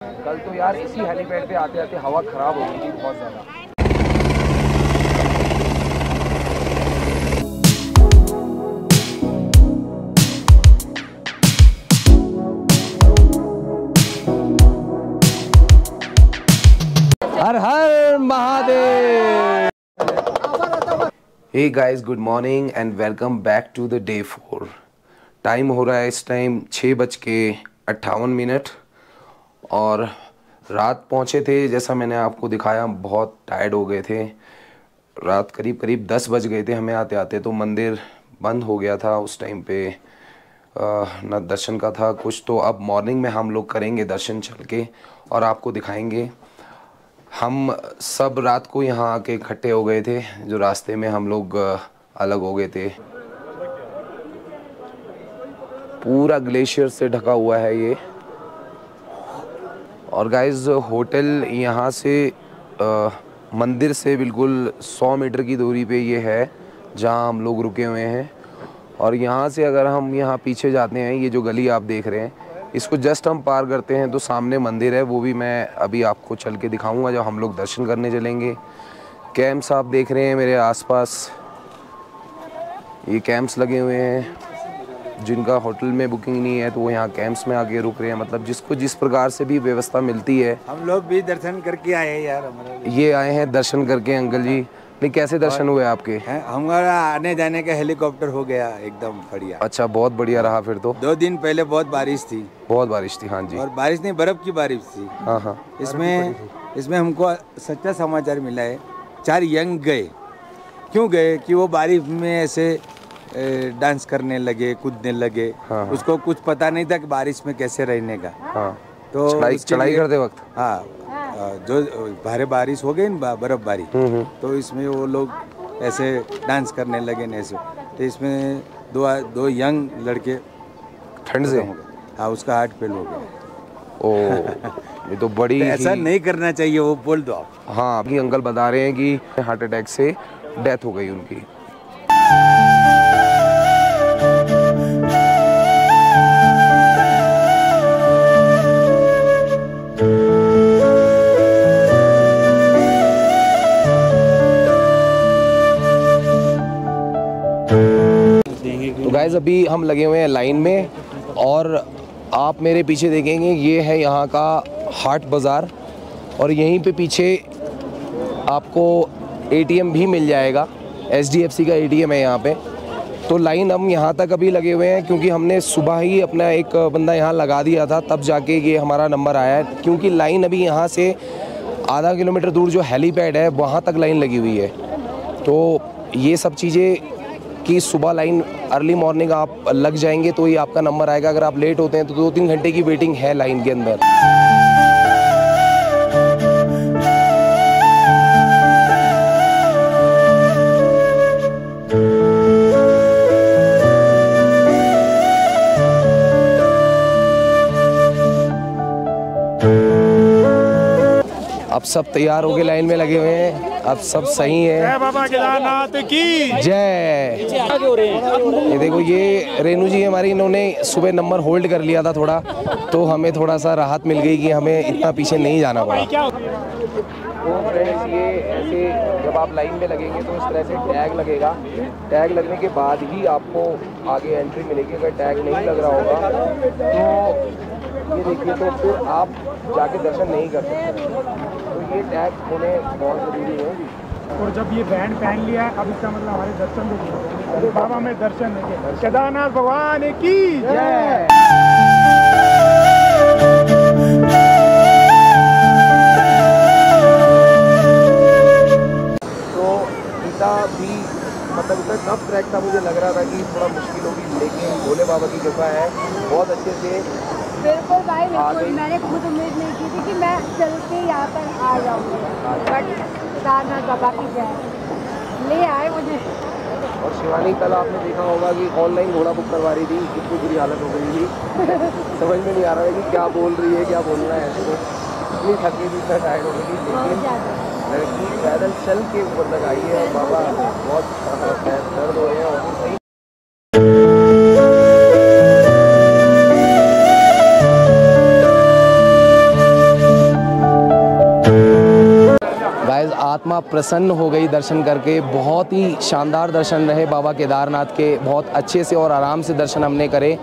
कल तो यार इसी हेलीपैड पे आते आते हवा ख़राब हो गई थी बहुत ज़्यादा। Har Har Mahadev. Hey guys, good morning and welcome back to the day 4। Time हो रहा है इस टाइम 6:58 और रात पहुँचे थे। जैसा मैंने आपको दिखाया, बहुत टायर्ड हो गए थे। रात करीब 10 बज गए थे हमें आते आते, तो मंदिर बंद हो गया था उस टाइम पे। ना दर्शन का था कुछ। तो अब मॉर्निंग में हम लोग करेंगे दर्शन चल के और आपको दिखाएंगे। हम सब रात को यहाँ आके इकट्ठे हो गए थे, जो रास्ते में हम लोग अलग हो गए थे। पूरा ग्लेशियर से ढका हुआ है ये। और गाइस, होटल यहाँ से मंदिर से बिल्कुल 100 मीटर की दूरी पे ये है जहाँ हम लोग रुके हुए हैं। और यहाँ से अगर हम यहाँ पीछे जाते हैं, ये जो गली आप देख रहे हैं, इसको जस्ट हम पार करते हैं तो सामने मंदिर है। वो भी मैं अभी आपको चल के दिखाऊंगा जब हम लोग दर्शन करने चलेंगे। कैंप्स आप देख रहे हैं मेरे आसपास, ये कैंप्स लगे हुए हैं। जिनका होटल में बुकिंग नहीं है तो वो यहाँ कैंप्स में आके रुक रहे हैं। मतलब जिसको जिस प्रकार से भी व्यवस्था मिलती है। हम लोग भी दर्शन करके आए हैं यार। ये आए हैं दर्शन करके अंकल जी। नहीं, कैसे दर्शन हुए आपके? हमारा आने जाने का हेलीकॉप्टर हो गया एकदम बढ़िया। अच्छा, बहुत बढ़िया रहा फिर तो। 2 दिन पहले बहुत बारिश थी। बहुत बारिश थी, हाँ जी। और बारिश नहीं, बर्फ की बारिश थी। हाँ हाँ। इसमें हमको सच्चा समाचार मिला है। 4 यंग गए। क्यों गए कि वो बारिश में ऐसे डांस करने लगे, कूदने लगे। हाँ। उसको कुछ पता नहीं था कि बारिश में कैसे रहने का। हाँ। तो चढ़ाई करते वक्त, हाँ, जो भारी बारिश हो गई ना, बर्फबारी, तो इसमें वो लोग ऐसे डांस करने लगे न ऐसे। तो इसमें दो यंग लड़के ठंड से, हाँ, उसका हार्ट फेल हो गया। ओ, ये तो बड़ी तो ऐसा नहीं करना चाहिए, वो बोल दो आप। हाँ, अभी अंकल बता रहे हैं कि हार्ट अटैक से डेथ हो गई उनकी। तो गाइस, अभी हम लगे हुए हैं लाइन में और आप मेरे पीछे देखेंगे, ये है यहाँ का हाट बाज़ार। और यहीं पे पीछे आपको एटीएम भी मिल जाएगा। एचडीएफसी का एटीएम है यहाँ पे। तो लाइन हम यहाँ तक अभी लगे हुए हैं क्योंकि हमने सुबह ही अपना एक बंदा यहाँ लगा दिया था, तब जाके ये हमारा नंबर आया है। क्योंकि लाइन अभी यहाँ से आधा किलोमीटर दूर जो हेलीपैड है वहाँ तक लाइन लगी हुई है। तो ये सब चीज़ें कि सुबह लाइन अर्ली मॉर्निंग आप लग जाएंगे तो ही आपका नंबर आएगा। अगर आप लेट होते हैं तो 2-3 घंटे की वेटिंग है लाइन के अंदर। अब सब तैयार होके लाइन में लगे हुए हैं। अब सब सही है। जय बाबा केदारनाथ की जय। ये देखो, ये रेनू जी हमारी, इन्होंने सुबह नंबर होल्ड कर लिया था थोड़ा, तो हमें थोड़ा सा राहत मिल गई कि हमें इतना पीछे नहीं जाना पड़ा। तो फ्रेंड्स, ये ऐसे जब आप लाइन में लगेंगे तो इस तरह से टैग लगेगा। टैग लगने के बाद ही आपको आगे एंट्री मिलेगी। अगर टैग नहीं लग रहा होगा तो ये देखिए, तो फिर आप जाके दर्शन नहीं कर सकते। तो ये टैग होने बहुत ज़रूरी है। और जब ये बैंड पहन लिया है, अब इसका मतलब हमारे दर्शन देखिए। तो बाबा में दर्शन देखिए। केदारनाथ भगवान की जय। तो गीता भी मतलब इतना टफ ट्रैक था, मुझे लग रहा था कि थोड़ा मुश्किल होगी, लेकिन भोले बाबा की कृपा है, बहुत अच्छे से। बिल्कुल भाई, बिल्कुल। मैंने खुद उम्मीद नहीं की थी कि मैं चल के यहाँ पर आ जाऊँगी, बट केदारनाथ बाबा की जय, ले आए मुझे। और शिवानी, कल आपने देखा होगा कि ऑनलाइन घोड़ा बुक करवा रही थी, कितनी बुरी हालत हो गई थी। समझ में नहीं आ रहा है कि क्या बोल रही है, क्या बोलना है। ऐसे तो इतनी थकी थी, इतना टायर्ड हो गई थी, लेकिन लड़की पैदल चल के ऊपर तक आई है। और बाबा बहुत दर्द हो रहे हैं और सही। आत्मा प्रसन्न हो गई दर्शन करके। बहुत ही शानदार दर्शन रहे बाबा केदारनाथ के, बहुत अच्छे से और आराम से दर्शन हमने करे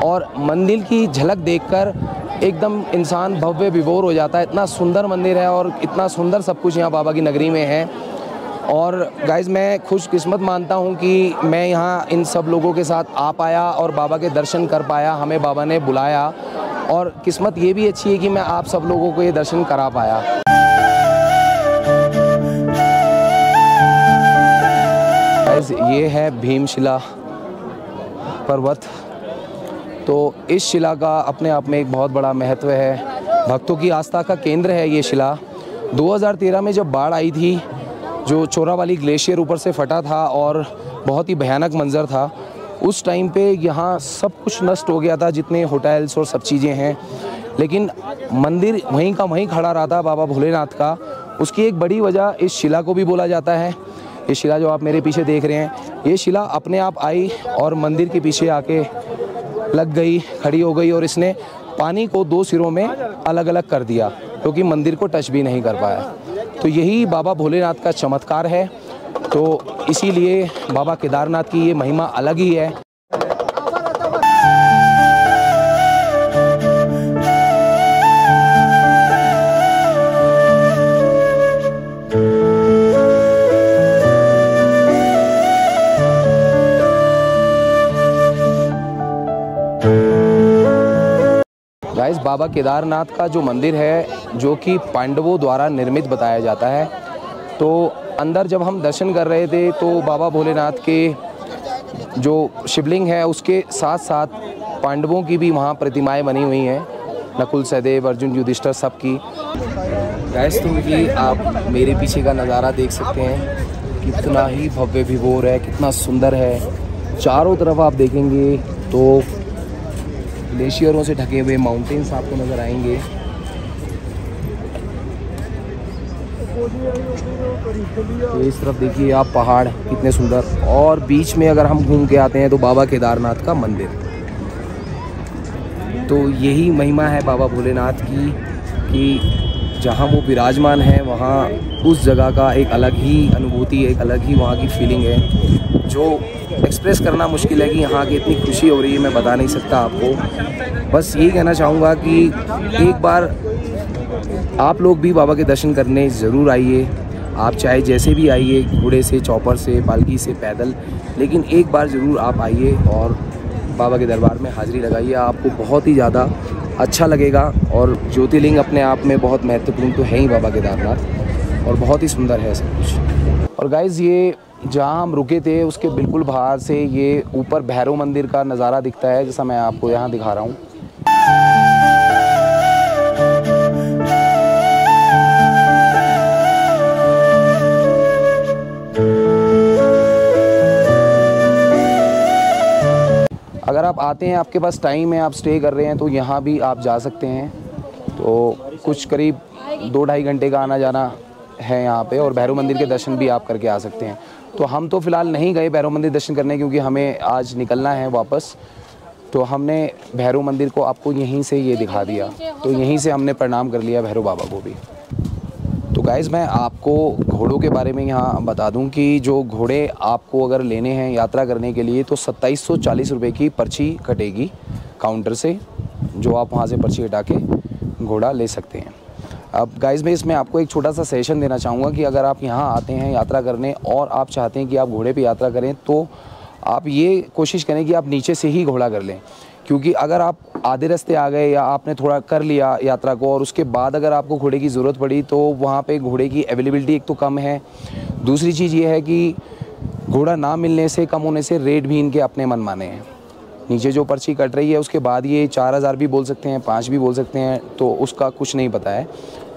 और मंदिर की झलक देखकर एकदम इंसान भव्य विभोर हो जाता है। इतना सुंदर मंदिर है और इतना सुंदर सब कुछ यहाँ बाबा की नगरी में है। और गाइज़ मैं खुशकिस्मत मानता हूँ कि मैं यहाँ इन सब लोगों के साथ आ पाया और बाबा के दर्शन कर पाया, हमें बाबा ने बुलाया। और किस्मत ये भी अच्छी है कि मैं आप सब लोगों को ये दर्शन करा पाया। गाइज़ ये है भीमशिला पर्वत। तो इस शिला का अपने आप में एक बहुत बड़ा महत्व है, भक्तों की आस्था का केंद्र है ये शिला। 2013 में जब बाढ़ आई थी, जो चोरावाली ग्लेशियर ऊपर से फटा था और बहुत ही भयानक मंजर था, उस टाइम पे यहाँ सब कुछ नष्ट हो गया था, जितने होटल्स और सब चीज़ें हैं। लेकिन मंदिर वहीं का वहीं खड़ा रहा था बाबा भोलेनाथ का। उसकी एक बड़ी वजह इस शिला को भी बोला जाता है। ये शिला जो आप मेरे पीछे देख रहे हैं, ये शिला अपने आप आई और मंदिर के पीछे आके लग गई, खड़ी हो गई और इसने पानी को 2 सिरों में अलग अलग कर दिया, क्योंकि मंदिर को टच भी नहीं कर पाया। तो यही बाबा भोलेनाथ का चमत्कार है। तो इसीलिए बाबा केदारनाथ की ये महिमा अलग ही है। गाइस बाबा केदारनाथ का जो मंदिर है, जो कि पांडवों द्वारा निर्मित बताया जाता है। तो अंदर जब हम दर्शन कर रहे थे तो बाबा भोलेनाथ के जो शिवलिंग है उसके साथ साथ पांडवों की भी वहाँ प्रतिमाएं बनी हुई हैं, नकुल सहदेव अर्जुन युधिष्ठिर सब की। गाइस तो ये आप मेरे पीछे का नज़ारा देख सकते हैं, कितना ही भव्य विभोर है, कितना सुंदर है। चारों तरफ आप देखेंगे तो ग्लेशियरों से ढके हुए माउंटेन्स आपको नज़र आएंगे। तो इस तरफ देखिए आप पहाड़ कितने सुंदर, और बीच में अगर हम घूम के आते हैं तो बाबा केदारनाथ का मंदिर। तो यही महिमा है बाबा भोलेनाथ की कि जहाँ वो विराजमान है वहाँ उस जगह का एक अलग ही अनुभूति, एक अलग ही वहाँ की फीलिंग है, जो एक्सप्रेस करना मुश्किल है कि यहाँ की इतनी खुशी हो रही है, मैं बता नहीं सकता आपको। बस यही कहना चाहूँगा कि एक बार आप लोग भी बाबा के दर्शन करने ज़रूर आइए। आप चाहे जैसे भी आइए, घोड़े से, चौपर से, पालकी से, पैदल, लेकिन एक बार ज़रूर आप आइए और बाबा के दरबार में हाज़िरी लगाइए। आपको बहुत ही ज़्यादा अच्छा लगेगा। और ज्योतिर्लिंग अपने आप में बहुत महत्वपूर्ण तो है ही बाबा केदारनाथ, और बहुत ही सुंदर है सब कुछ। और गाइज़ ये जहाँ हम रुके थे उसके बिल्कुल बाहर से ये ऊपर भैरव मंदिर का नज़ारा दिखता है, जैसा मैं आपको यहाँ दिखा रहा हूँ। अगर आप आते हैं, आपके पास टाइम है, आप स्टे कर रहे हैं, तो यहाँ भी आप जा सकते हैं। तो कुछ करीब 2-2.5 घंटे का आना जाना है यहाँ पे, और भैरव मंदिर के दर्शन भी आप करके आ सकते हैं। तो हम तो फ़िलहाल नहीं गए भैरव मंदिर दर्शन करने, क्योंकि हमें आज निकलना है वापस। तो हमने भैरव मंदिर को आपको यहीं से ये दिखा दिया, तो यहीं से हमने प्रणाम कर लिया भैरव बाबा को भी। तो गाइज़ मैं आपको घोड़ों के बारे में यहाँ बता दूँ कि जो घोड़े आपको अगर लेने हैं यात्रा करने के लिए, तो 2740 रुपये की पर्ची कटेगी काउंटर से, जो आप वहाँ से पर्ची कटा के घोड़ा ले सकते हैं। अब गाइज़ मैं इसमें आपको एक छोटा सा सेशन देना चाहूँगा कि अगर आप यहाँ आते हैं यात्रा करने और आप चाहते हैं कि आप घोड़े पे यात्रा करें, तो आप ये कोशिश करें कि आप नीचे से ही घोड़ा कर लें। क्योंकि अगर आप आधे रास्ते आ गए या आपने थोड़ा कर लिया यात्रा को और उसके बाद अगर आपको घोड़े की ज़रूरत पड़ी, तो वहाँ पे घोड़े की अवेलेबिलिटी एक तो कम है। दूसरी चीज़ ये है कि घोड़ा ना मिलने से, कम होने से रेट भी इनके अपने मनमाने हैं। नीचे जो पर्ची कट रही है उसके बाद ये 4000 भी बोल सकते हैं, 5 भी बोल सकते हैं, तो उसका कुछ नहीं पता है।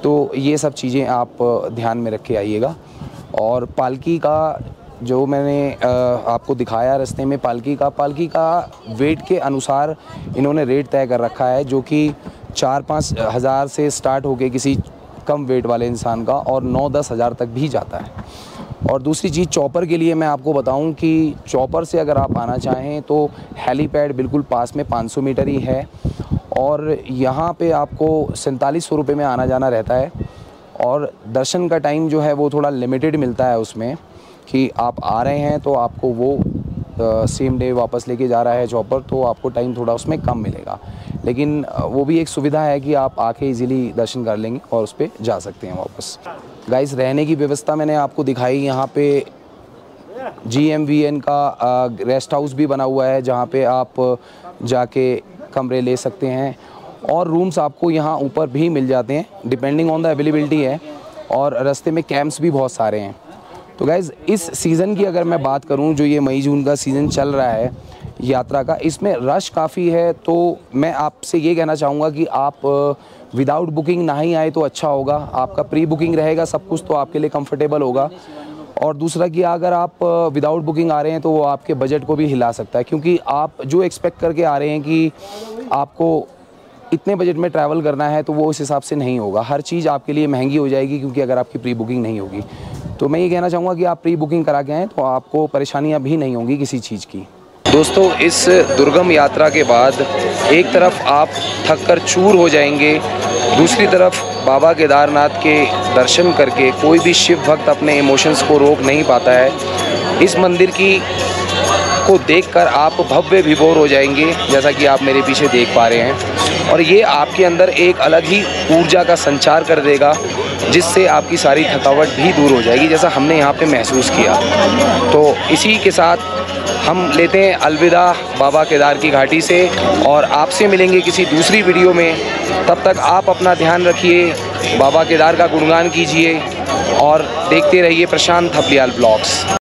तो ये सब चीज़ें आप ध्यान में रख के आइएगा। और पालकी का जो मैंने आपको दिखाया रास्ते में, पालकी का वेट के अनुसार इन्होंने रेट तय कर रखा है, जो कि 4-5 हज़ार से स्टार्ट होके किसी कम वेट वाले इंसान का और 9-10 हज़ार तक भी जाता है। और दूसरी चीज़ चॉपर के लिए मैं आपको बताऊं कि चॉपर से अगर आप आना चाहें तो हेलीपैड बिल्कुल पास में 500 मीटर ही है, और यहाँ पे आपको 4700 रुपये में आना जाना रहता है। और दर्शन का टाइम जो है वो थोड़ा लिमिटेड मिलता है उसमें, कि आप आ रहे हैं तो आपको वो सेम डे वापस लेके जा रहा है चॉपर, तो आपको टाइम थोड़ा उसमें कम मिलेगा। लेकिन वो भी एक सुविधा है कि आप आके इजीली दर्शन कर लेंगे और उस पर जा सकते हैं वापस। गाइस, रहने की व्यवस्था मैंने आपको दिखाई। यहाँ पे GMVN का रेस्ट हाउस भी बना हुआ है, जहाँ पे आप जाके कमरे ले सकते हैं, और रूम्स आपको यहाँ ऊपर भी मिल जाते हैं, डिपेंडिंग ऑन द अवेलेबिलिटी है। और रास्ते में कैंप्स भी बहुत सारे हैं। तो गाइज़, इस सीज़न की अगर मैं बात करूं, जो ये मई जून का सीज़न चल रहा है यात्रा का, इसमें रश काफ़ी है। तो मैं आपसे ये कहना चाहूँगा कि आप विदाउट बुकिंग ना ही आए तो अच्छा होगा। आपका प्री बुकिंग रहेगा सब कुछ, तो आपके लिए कंफर्टेबल होगा। और दूसरा कि अगर आप विदाउट बुकिंग आ रहे हैं तो वो आपके बजट को भी हिला सकता है, क्योंकि आप जो एक्सपेक्ट करके आ रहे हैं कि आपको इतने बजट में ट्रैवल करना है, तो वो उस हिसाब से नहीं होगा। हर चीज़ आपके लिए महंगी हो जाएगी, क्योंकि अगर आपकी प्री बुकिंग नहीं होगी। तो मैं ये कहना चाहूँगा कि आप प्री बुकिंग करा के आएँ तो आपको परेशानियाँ भी नहीं होंगी किसी चीज़ की। दोस्तों, इस दुर्गम यात्रा के बाद एक तरफ आप थक कर चूर हो जाएंगे, दूसरी तरफ बाबा केदारनाथ के दर्शन करके कोई भी शिव भक्त अपने इमोशंस को रोक नहीं पाता है। इस मंदिर को देखकर आप भव्य विभोर हो जाएंगे, जैसा कि आप मेरे पीछे देख पा रहे हैं। और ये आपके अंदर एक अलग ही ऊर्जा का संचार कर देगा, जिससे आपकी सारी थकावट भी दूर हो जाएगी, जैसा हमने यहाँ पे महसूस किया। तो इसी के साथ हम लेते हैं अलविदा बाबा केदार की घाटी से, और आपसे मिलेंगे किसी दूसरी वीडियो में। तब तक आप अपना ध्यान रखिए, बाबा केदार का गुणगान कीजिए और देखते रहिए प्रशांत थपलियाल ब्लॉग्स।